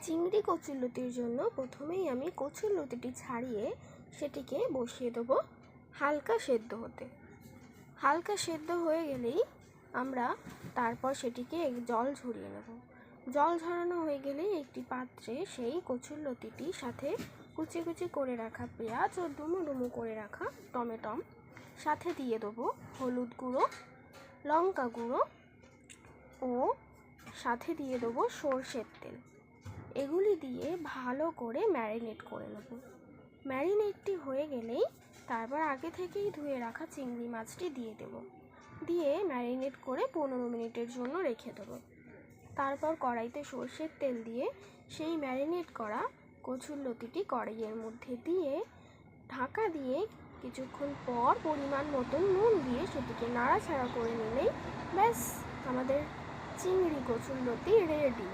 চিংড়ি কচুরলতির জন্য প্রথমেই আমি কচুরলতিটি ছাড়িয়ে সেটিকে বসিয়ে দেবো হালকা সেদ্ধ হতে। হালকা সেদ্ধ হয়ে গেলেই আমরা তারপর সেটিকে জল ঝরিয়ে নেব। জল ঝরানো হয়ে গেলেই একটি পাত্রে সেই কচুরলতিটি সাথে কুচি কুচি করে রাখা পেঁয়াজ ও ডুমো ডুমো করে রাখা টমেটো সাথে দিয়ে দেবো হলুদ গুঁড়ো, লঙ্কা গুঁড়ো ও সাথে দিয়ে দেবো সরষের তেল। এগুলি দিয়ে ভালো করে ম্যারিনেট করে নেব। ম্যারিনেটটি হয়ে গেলেই তারপর আগে থেকেই ধুয়ে রাখা চিংড়ি মাছটি দিয়ে দেব। দিয়ে ম্যারিনেট করে 15 মিনিটের জন্য রেখে দেবো। তারপর কড়াইতে সরষের তেল দিয়ে সেই ম্যারিনেট করা কচুরলতিটি কড়াইয়ের মধ্যে দিয়ে ঢাকা দিয়ে কিছুক্ষণ পর পরিমাণ মতন নুন দিয়ে সেটিকে নাড়াচাড়া করে নিলেই ব্যাস আমাদের চিংড়ি কচুরলতি রেডি।